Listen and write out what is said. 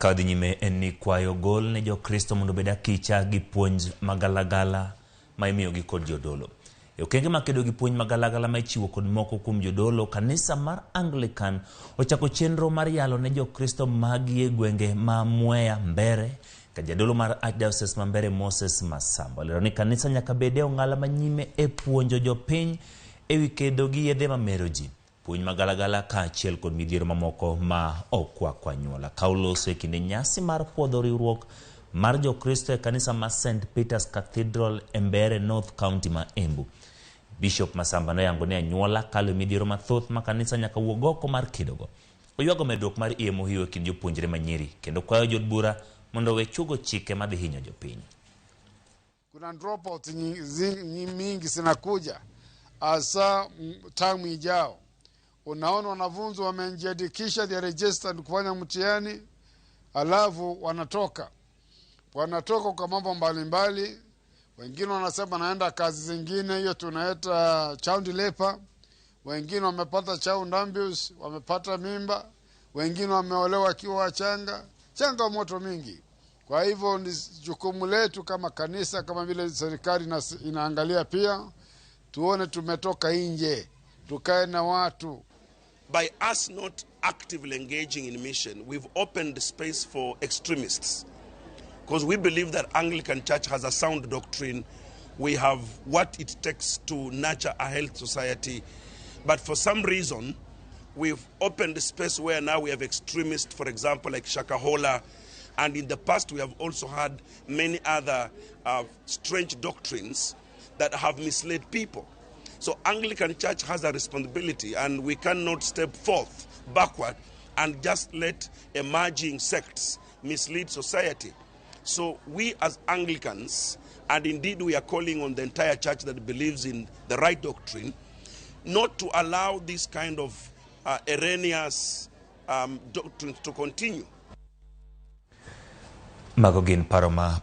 Kadhi nyime en ni kwayo ogol ne jokristo mondo obed akicha gi puonj magalagala ma imiyogi kod jodolo. E okenge makedo gi puonj magalagala ma ichiwo kod moko kuom jodolo, kanisa mar Anglican ochako chenro mar yalo ne jokristo magi e gwenge ma Mwea Mbere ka jadolo mar Archdiocese ma Mbere Moses Masamba lero ni kanisa nyaka bede ong'ala manyime e puonjo jopiny e wi kedo gi yedhe mamero ji. Puonj magalagala ka achiel kod midhiero mamoko ma okwakwa nyuola. Kauloso e kinde nyasi mar puodho riwruok mar jokristo e kanisa ma St. Peter's Cathedral e Mbere North County ma Embu. Bishop Masamba noyango ne anyuola kalo midhiero mathoth ma kanisa nyaka wuog oko mar kedogo. Oywago medruok mar iye mohiwo kind jopuonjre manyiri kendo kwayo jod bura mondo we chugo chike madhi hinyo jopiny. Kuna dropout mingi zinakuja asa tamu ijao. Unaona wanafunzi wamejiandikisha, they registered kufanya mtihani, alafu wanatoka kwa mambo mbalimbali. Wengine wanasema naenda kazi zingine, hiyo tunaita child labor. Wengine wamepata child abuse, wamepata mimba. Wengine wameolewa wakiwa wachanga. Changamoto mingi. Kwa hivyo ni jukumu letu kama kanisa, kama vile serikali inaangalia pia, tuone tumetoka nje, tukae na watu. By us not actively engaging in mission, we've opened the space for extremists. Because we believe that Anglican Church has a sound doctrine. We have what it takes to nurture a health society. But for some reason, we've opened the space where now we have extremists, for example, like Shakahola. And in the past, we have also had many other strange doctrines that have misled people. So Anglican Church has a responsibility, and we cannot step forth backward and just let emerging sects mislead society. So we as Anglicans, and indeed we are calling on the entire church that believes in the right doctrine, not to allow this kind of erroneous doctrines to continue. Magogin paroma